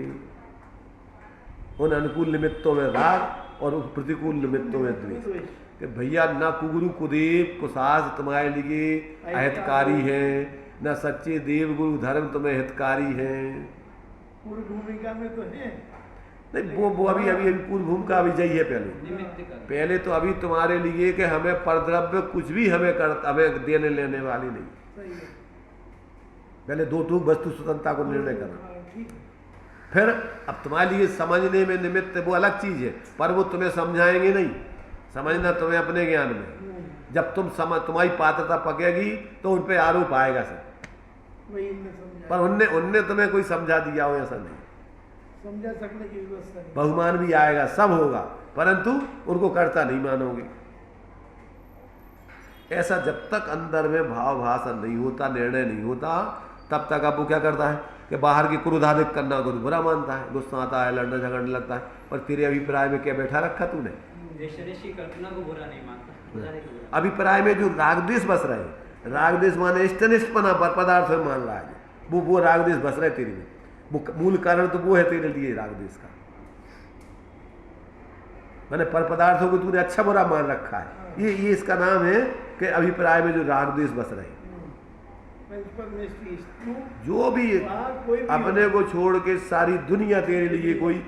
उन अनुकूल निमित्तों में राग और उन प्रतिकूल निमित्तों में द्वेष। कि भैया ना कुगुरु कुदेव कुशास तुम्हारे लिए अहितकारी है, न सच्चे देव गुरु धर्म तुम्हें हितकारी है। पूर्व भूमिका में तो है नहीं, वो अभी पूर्व भूमिका अभी जाइए है पहले तो अभी तुम्हारे लिए कि हमें परद्रव्य कुछ भी हमें देने लेने वाली नहीं। पहले दो टूक वस्तु स्वतंत्रता को निर्णय करना, फिर अब तुम्हारे लिए समझने में निमित्त वो अलग चीज है, पर वो तुम्हें समझाएंगे नहीं। समझना तुम्हें अपने ज्ञान में, जब तुम्हारी पात्रता पकेगी तो उन पे आरोप आएगा सब, पर उनने तुम्हें कोई समझा दिया हो ऐसा नहीं। समझा सकने की व्यवस्था नहीं। बहुमान भी आएगा, सब होगा, परंतु उनको करता नहीं मानोगे। ऐसा जब तक अंदर में भाव भाषण नहीं होता, निर्णय नहीं होता, तब तक अब वो क्या करता है कि बाहर की क्रोधाधिक करना को बुरा मानता है, गुस्सा आता है, लड़ने झगड़ने लगता है। पर तेरे अभिप्राय में क्या बैठा रखा तूने? की कल्पना को बुरा नहीं मानता। अभिप्राय में जो राग द्वेष बस रहे, राग द्वेष माने इष्टनिष्ठपना पर पदार्थ में मान रहा है, वो राग द्वेष बस रहे तेरे में। वो मूल कारण तो वो है तेरे लिए राग द्वेष का, मैंने पर पदार्थों को तूने अच्छा बुरा मान रखा है। ये इसका नाम है के अभिप्राय में जो राग द्वेष बस रहे, जो भी अपने को छोड़ के सारी दुनिया तेरे लिए, कोई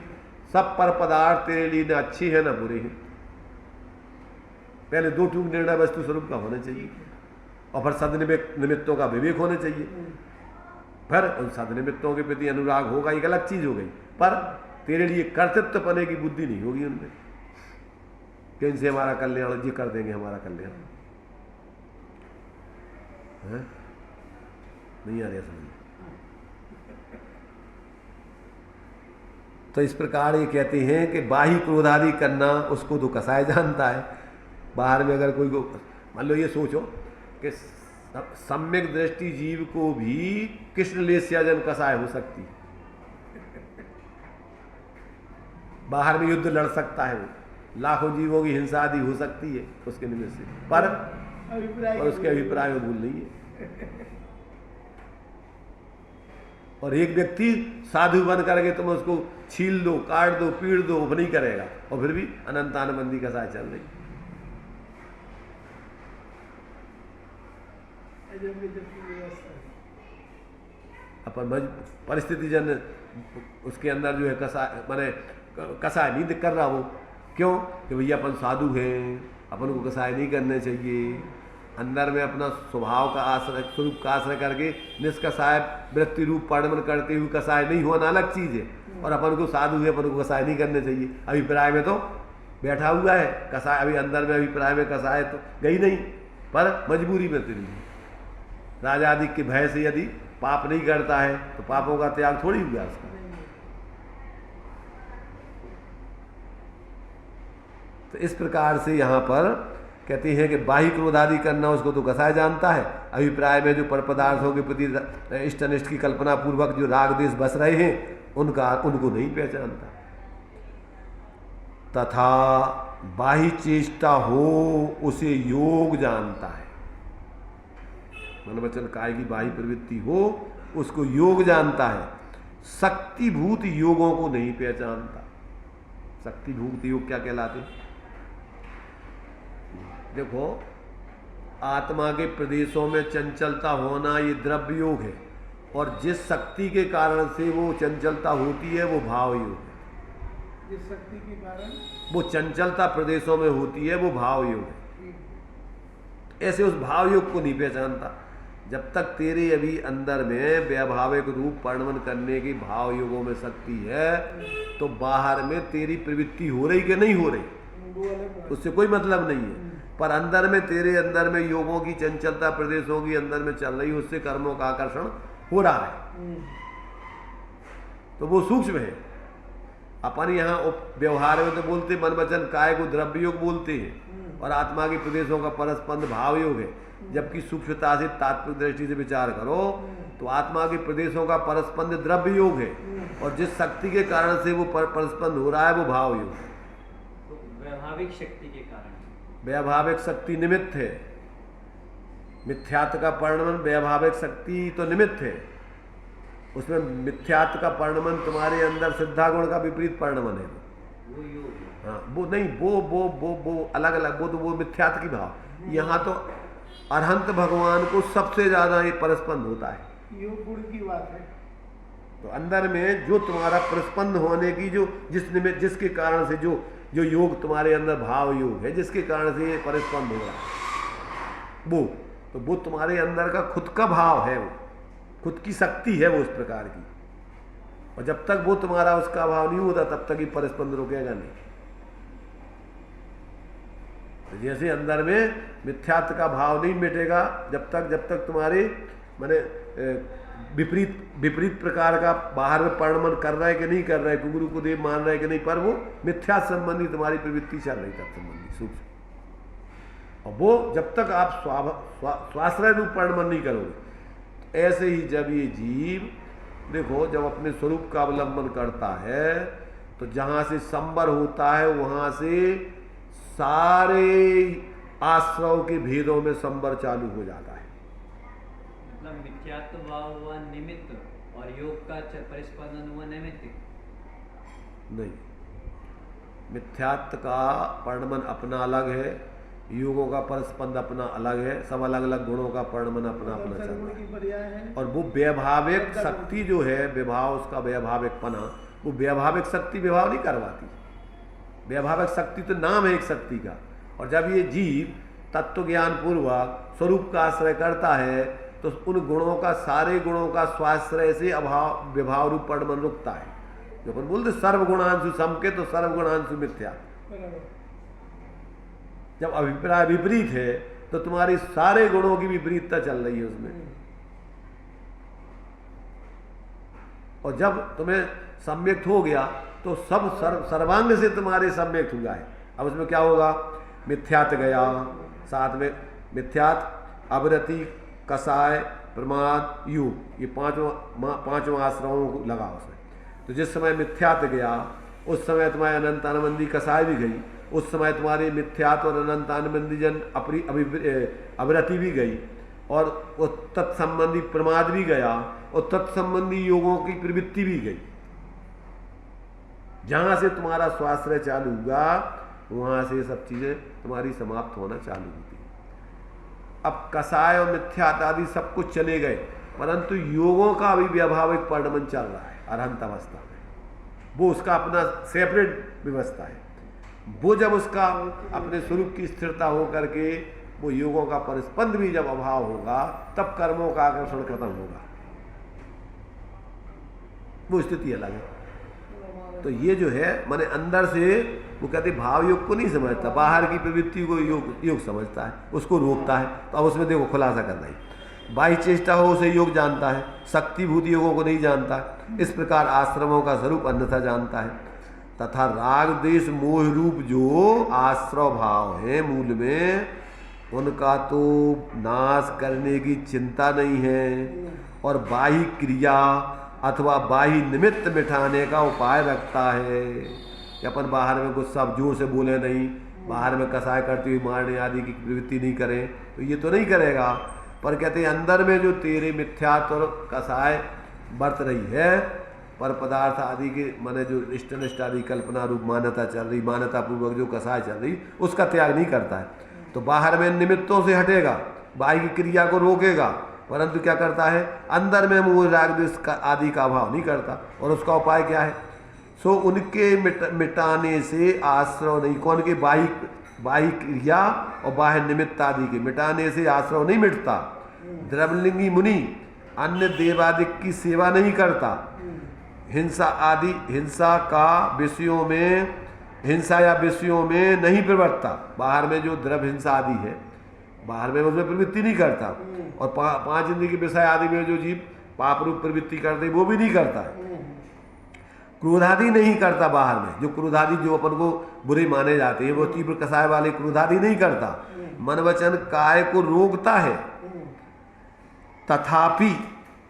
सब पर पदार्थ तेरे लिए न अच्छे हैं न बुरे हैं। पहले दो टूक निर्णय वस्तु स्वरूप का होना चाहिए और फिर सदनिमित्तों का विवेक होना चाहिए। फिर उन सदनिमित्तों के प्रति अनुराग होगा, एक अलग चीज हो गई, पर तेरे लिए कर्तृत्व पने की बुद्धि नहीं होगी उनमें कि इनसे हमारा कल्याण, जी कर देंगे हमारा कल्याण। नहीं आ रहा समझ। तो इस प्रकार ये कहते हैं कि बाही क्रोधादि करना उसको तो कसाय जानता है। बाहर में अगर कोई को मान लो, ये सोचो कि सम्यक दृष्टि जीव को भी कृष्ण लेस्याजन कसाय हो सकती है, बाहर में युद्ध लड़ सकता है, वो लाखों जीवों की हिंसा आदि हो सकती है उसके निमित्त से, पर उसके अभिप्राय में भूल नहीं है। और एक व्यक्ति साधु बन करके तुम उसको छील दो, काट दो, पीड़ दो, वो नहीं करेगा, और फिर भी अनंत आनंदी का साथ चल रही। अपन परिस्थिति जन उसके अंदर जो है कसाय, माने कसाय नहीं कर रहा वो, क्यों कि भैया अपन साधु हैं, अपन को कसाय नहीं करने चाहिए। अंदर में अपना स्वभाव का आश्रय, स्वरूप का आश्रय करके निष्कसाय वृत्ति रूप परिणमन करते हुए कसाय नहीं होना अलग चीज है, और अपन को साधु है, अपन को कसाय नहीं करने चाहिए। अभिप्राय में तो बैठा हुआ है कसाय, अभी अंदर में अभिप्राय में कसाय तो गई नहीं, पर मजबूरी में तो नहीं। राजा आदि के भय से यदि पाप नहीं करता है तो पापों का त्याग थोड़ी हुआ उसका। तो इस प्रकार से यहाँ पर कहते हैं कि बाही क्रोधादि करना उसको तो कसाय जानता है। अभिप्राय में जो पर पदार्थों के प्रति इष्ट अनिष्ट की कल्पना पूर्वक जो राग देश बस रहे हैं उनको नहीं पहचानता। तथा बाही चेष्टा हो उसे योग जानता है। मन वचन काय की बाही प्रवृत्ति हो उसको योग जानता है, शक्तिभूत योगों को नहीं पहचानता। शक्तिभूत योग क्या कहलाते? देखो, आत्मा के प्रदेशों में चंचलता होना ये द्रव्य योग है, और जिस शक्ति के कारण से वो चंचलता होती है वो भाव योग है। जिस शक्ति के कारण वो चंचलता प्रदेशों में होती है वो भाव योग है। ऐसे उस भाव योग को नहीं पहचानता। जब तक तेरे अभी अंदर में व्याभाविक रूप परिणमन करने की भाव योगों में शक्ति है, तो बाहर में तेरी प्रवृत्ति हो रही कि नहीं हो रही उससे कोई मतलब नहीं है। पर अंदर में तेरे अंदर में योगों की चंचलता प्रदेशों की अंदर में चल रही, उससे कर्मों का आकर्षण हो रहा है, तो वो सूक्ष्म है। अपन यहाँ व्यवहार में तो बोलते मन वचन काय को द्रव्य योग बोलते हैं, और आत्मा के प्रदेशों का परस्पंद भाव योग है। जबकि सूक्ष्मता से तात्विक दृष्टि से विचार करो तो आत्मा के प्रदेशों का परस्पंद द्रव्य योग है, और जिस शक्ति के कारण से वो परस्पंद हो रहा है वो भाव योग है। तो व्यावहारिक शक्ति के कारण व्यावहारिक शक्ति निमित्त है। मिथ्यात्व का परिणमन व्यावहारिक शक्ति तो निमित्त है, उसमें मिथ्यात्व का परिणमन तुम्हारे अंदर सिद्धागुण का विपरीत परिणमन है वो योग है। हाँ, वो नहीं, वो अलग अलग, वो तो वो मिथ्यात्व की भाव। यहाँ तो अरहंत भगवान को सबसे ज्यादा ये परस्पंद होता है, योग गुण की बात है। तो अंदर में जो तुम्हारा परस्पंद होने की जो जिसके कारण से जो योग तुम्हारे अंदर भाव योग है, जिसके कारण से ये परस्पंद हो रहा है, वो तुम्हारे अंदर का खुद का भाव है, वो खुद की शक्ति है वो उस प्रकार की। और जब तक वो तुम्हारा उसका भाव नहीं होता तब तक ये परस्पंद रुकेगा नहीं। तो जैसे अंदर में मिथ्यात्व का भाव नहीं मिटेगा जब तक तुम्हारे माने विपरीत प्रकार का बाहर में परिणमन कर रहा है कि नहीं कर रहा है, गुरु को देव मान रहा है कि नहीं, पर वो मिथ्या संबंधी तुम्हारी प्रवृत्ति चल रही तत्संबंधी सूक्ष्म। और वो जब तक आप स्वाश्रय रूप परिणमन नहीं करोगे। ऐसे ही जब ये जीव देखो, जब अपने स्वरूप का अवलंबन करता है तो जहां से संबर होता है वहां से सारे आश्रव के भेदों में संबर चालू हो जाता है। मतलब मिथ्यात्व भाव हुआ निमित्त और योग का परिस्पंदन हुआ निमित्त नहीं, मिथ्यात्व का परिणमन अपना अलग है, योगों का परस्पंद अपना अलग है, सब अलग अलग गुणों का परिणमन अपना अपना चल सद्गुण रहा की है। पर्याय है। और वो वैभाविक शक्ति जो है, विभाव, उसका वैभाविकपना, वो वैभाविक शक्ति विभाव नहीं करवाती। वैभाविक शक्ति तो नाम है एक शक्ति का। और जब ये जीव तत्व ज्ञान पूर्वक स्वरूप का आश्रय करता है तो उन गुणों का, सारे गुणों का स्वाश्रय से अभाव विभाव रूप परिणमन रुकता है। जो अपन बोलते सर्वगुणांशु समके तो सर्वगुणांशु मिथ्या। बराबर। जब अभिप्राय विपरीत है तो तुम्हारी सारे गुणों की विपरीतता चल रही है उसमें। और जब तुम्हें सम्यक्त हो गया तो सब सर्वांग से तुम्हारे सम्यक्त हो जाए। अब उसमें क्या होगा? मिथ्यात गया, साथ में मिथ्यात, अवरति, कसाय, प्रमाद, योग, ये पांचों आश्रमों को लगा उसमें। तो जिस समय मिथ्यात गया उस समय तुम्हारे अनंत आनंदी कसाय भी गई, उस समय तुम्हारी मिथ्यात और अनंत आनंदी जन अवरति भी गई, और वो तत्संबंधी प्रमाद भी गया, और तत्संबंधी योगों की प्रवृत्ति भी गई। जहां से तुम्हारा स्वाश्रय चालू हुआ वहां से सब चीजें तुम्हारी समाप्त होना चालू होती है। अब कसाय और मिथ्यात आदि सब कुछ चले गए, परंतु योगों का अभी व्यावहारिक परिणमन चल रहा है अरहंत अवस्था में। वो उसका अपना सेपरेट व्यवस्था है। वो जब उसका अपने स्वरूप की स्थिरता हो करके वो योगों का परिस्पंद भी जब अभाव होगा तब कर्मों का आकर्षण खत्म होगा। वो स्थिति अलग है। तो ये जो है माने अंदर से वो कहते भाव योग को नहीं समझता, बाहर की प्रवृत्ति को योग समझता है, उसको रोकता है। तो अब उसमें देखो खुलासा करना ही, बाह्य चेष्टा हो उसे योग जानता है, शक्तिभूत योगों को नहीं जानता। इस प्रकार आश्रमों का स्वरूप अन्यथा जानता है। तथा राग देश मोह रूप जो आश्रव भाव है मूल में, उनका तो नाश करने की चिंता नहीं है, और बाह्य क्रिया अथवा बाह्य निमित्त मिटाने का उपाय रखता है कि अपन बाहर में गुस्सा जोर से बोले नहीं, बाहर में कसाय करती हुई मारने आदि की प्रवृत्ति नहीं करें, तो ये तो नहीं करेगा। पर कहते हैं अंदर में जो तेरे मिथ्यात्व और कसाय बरत रही है, पर पदार्थ आदि के माने जो इष्टनिष्ट आदि कल्पना रूप मान्यता चल रही, मान्यता पूर्वक जो कसाय चल रही, उसका त्याग नहीं करता है। तो बाहर में निमित्तों से हटेगा, बाह्य की क्रिया को रोकेगा, परंतु क्या करता है अंदर में मोह राग द्वेष आदि का अभाव नहीं करता। और उसका उपाय क्या है? सो उनके मिटाने से आश्रव नहीं, कौन के? बाह्य क्रिया और बाह्य निमित्त आदि के मिटाने से आश्रव नहीं मिटता। द्रवलिंगी मुनि अन्य देवादिक की सेवा नहीं करता, हिंसा का विषयों में, हिंसा या विषयों में नहीं प्रवृत्ता। बाहर में जो द्रव्य हिंसा आदि है, बाहर में उसमें प्रवृत्ति नहीं करता। और पांच इंद्रिय के विषय आदि में जो जीव पाप रूप प्रवृत्ति करते वो भी नहीं करता है। क्रोधादि नहीं करता बाहर में, जो क्रोधादि जो अपन को बुरे माने जाते हैं वो तीव्र कसाय वाले क्रोधादि नहीं करता। मन वचन काय को रोकता है, तथापि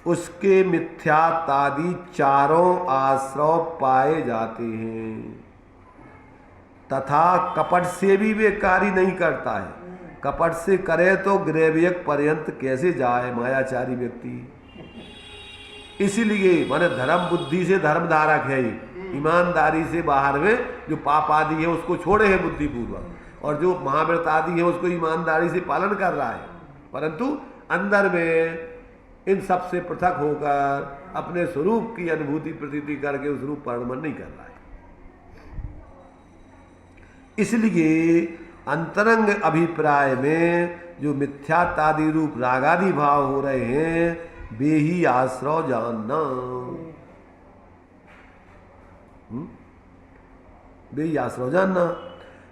उसके मिथ्यात्वादि चारों आश्रव पाए जाते हैं। तथा कपट से भी वे कार्य नहीं करता है। कपट से करे तो ग्रहवियक पर्यंत कैसे जाए मायाचारी व्यक्ति। इसीलिए माने धर्म बुद्धि से धर्म धारक है, ईमानदारी से बाहर में जो पाप आदि है उसको छोड़े है बुद्धिपूर्वक, और जो महाव्रत आदि है उसको ईमानदारी से पालन कर रहा है, परंतु अंदर में इन सब से पृथक होकर अपने स्वरूप की अनुभूति प्रतीति करके उस रूप परिणमन नहीं कर रहा है। इसलिए अंतरंग अभिप्राय में जो मिथ्यात्वादि रूप रागादि भाव हो रहे हैं वे ही आश्रव जानना, वे ही आश्रव जानना,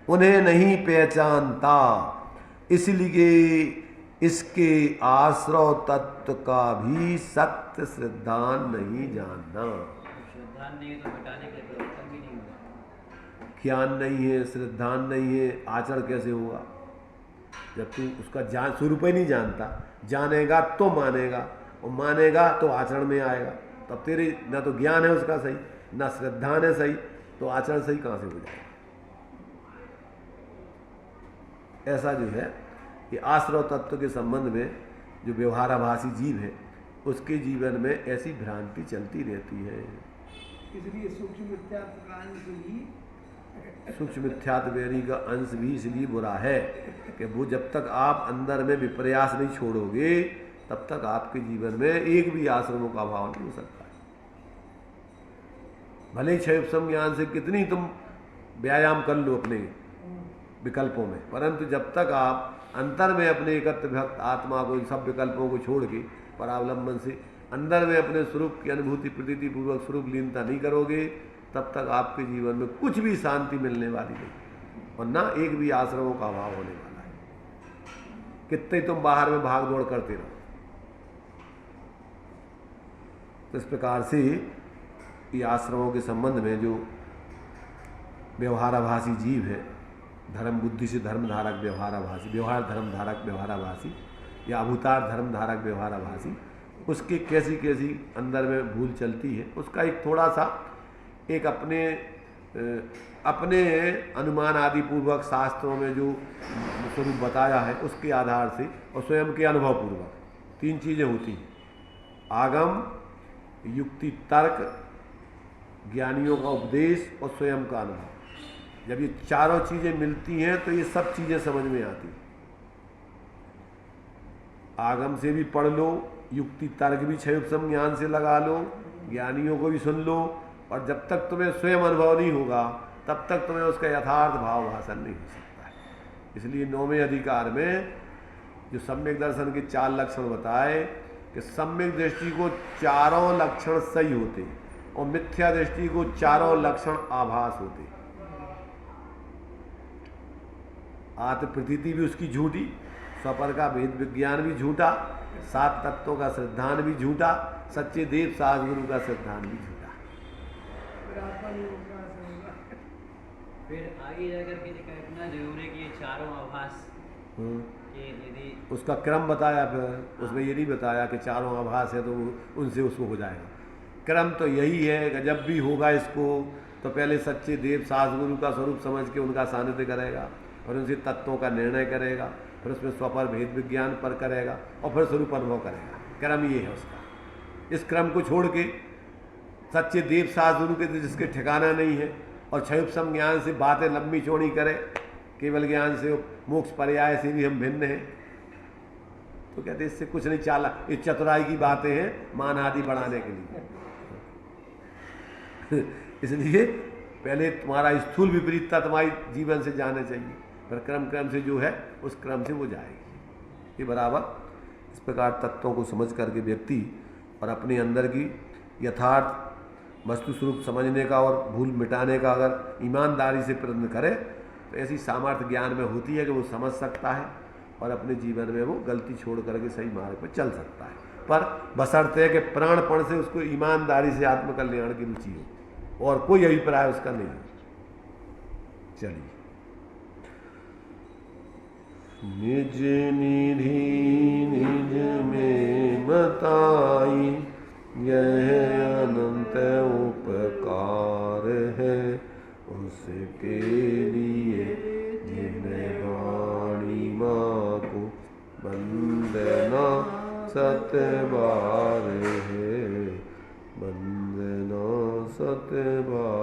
उन्हें नहीं पहचानता। इसलिए इसके आश्रव तत्व का भी सत्य श्रद्धान नहीं जानना। श्रद्धान नहीं तो मिटाने के लिए प्रवर्तन भी नहीं होगा। ज्ञान नहीं है, श्रद्धान नहीं है, आचरण कैसे होगा? जब तू उसका जान स्वरूप ही नहीं जानता, जानेगा तो मानेगा, और मानेगा तो आचरण में आएगा। तब तेरे ना तो ज्ञान है उसका सही, ना श्रद्धान है सही, तो आचरण सही कहाँ से हो जाएगा? ऐसा जो है कि आश्रव तत्व के संबंध में जो व्यवहाराभासी जीव है उसके जीवन में ऐसी भ्रांति चलती रहती है। इसलिए सूक्ष्म मिथ्यात्व कारण से ही सूक्ष्म मिथ्यात्वेरी का अंश भी इसलिए बुरा है कि वो जब तक आप अंदर में विप्रयास नहीं छोड़ोगे तब तक आपके जीवन में एक भी आश्रमों का अभाव नहीं हो सकता है। भले ही क्षयोपशम ज्ञान से कितनी तुम व्यायाम कर लो अपने विकल्पों में, परंतु जब तक आप अंतर में अपने एकत्र भक्त आत्मा को इन सब विकल्पों को छोड़ के परावलंबन से अंदर में अपने स्वरूप की अनुभूति प्रतीति पूर्वक स्वरूप लीनता नहीं करोगे तब तक आपके जीवन में कुछ भी शांति मिलने वाली नहीं और ना एक भी आश्रमों का अभाव होने वाला है। कितने तुम बाहर में भाग दौड़ करते रहो। तो इस प्रकार से ये आश्रमों के संबंध में जो व्यवहाराभासी जीव है, धर्म बुद्धि से धर्म धारक व्यवहाराभासी, व्यवहार धर्म धारक व्यवहाराभासी या अभूतार धर्म धारक व्यवहाराभासी, उसकी कैसी कैसी अंदर में भूल चलती है उसका एक थोड़ा सा एक अपने अनुमान आदि पूर्वक शास्त्रों में जो स्वरूप बताया है उसके आधार से और स्वयं के अनुभव पूर्वक तीन चीज़ें होती हैं, आगम, युक्ति तर्क, ज्ञानियों का उपदेश और स्वयं का अनुभव। जब ये चारों चीज़ें मिलती हैं तो ये सब चीज़ें समझ में आती हैं। आगम से भी पढ़ लो, युक्ति तर्क भी क्षयोपशम ज्ञान से लगा लो, ज्ञानियों को भी सुन लो, और जब तक तुम्हें स्वयं अनुभव नहीं होगा तब तक तुम्हें उसका यथार्थ भाव भाषण नहीं हो सकता है। इसलिए 9वें अधिकार में जो सम्यक दर्शन के 4 लक्षण बताए कि सम्यक दृष्टि को चारों लक्षण सही होते और मिथ्या दृष्टि को चारों लक्षण आभास होते। आत्म प्रतीति भी उसकी झूठी, स्वपर का भेद विज्ञान भी झूठा, 7 तत्वों का सिद्धांत भी झूठा, सच्चे देव सास गुरु का सिद्धांत भी झूठा। फिर आगे जाकर के इतना जरूर है कि ये चारों आभास कि यदि उसका क्रम बताया, फिर उसमें ये नहीं बताया कि चारों आभास है तो उनसे उसको हो जाएगा। क्रम तो यही है कि जब भी होगा इसको तो पहले सच्चे देव सास गुरु का स्वरूप समझ के उनका सानिध्य करेगा और उनसे तत्वों का निर्णय करेगा, फिर उसमें स्वपर भेद विज्ञान पर करेगा और फिर स्वरूप अनुभव करेगा। क्रम ये है उसका। इस क्रम को छोड़ के सच्चे देव सास गुरु के जिसके ठिकाना नहीं है और क्षयोपशम ज्ञान से बातें लंबी चौड़ी करे, केवल ज्ञान से मोक्ष पर्याय से भी हम भिन्न हैं, तो कहते इससे कुछ नहीं चाला, ये चतुराई की बातें हैं मान आदि बढ़ाने के लिए। इसलिए पहले तुम्हारा स्थूल विपरीतता तुम्हारी जीवन से जाने चाहिए, फिर क्रम क्रम से जो है उस क्रम से वो जाएगी। ये बराबर इस प्रकार तत्वों को समझ करके व्यक्ति और अपने अंदर की यथार्थ वस्तु स्वरूप समझने का और भूल मिटाने का अगर ईमानदारी से प्रयत्न करे तो ऐसी सामर्थ्य ज्ञान में होती है कि वो समझ सकता है और अपने जीवन में वो गलती छोड़ करके सही मार्ग पर चल सकता है, पर बशर्ते कि प्राणपण से उसको ईमानदारी से आत्मकल्याण की रुचि हो और कोई अभिप्राय उसका नहीं हो। चलिए, निज निधि निज में बताई यह अनंत उपकार है, उसके लिए जिन्हें वाणी माँ को वंदना 7 बार है, वंदना 7 बार।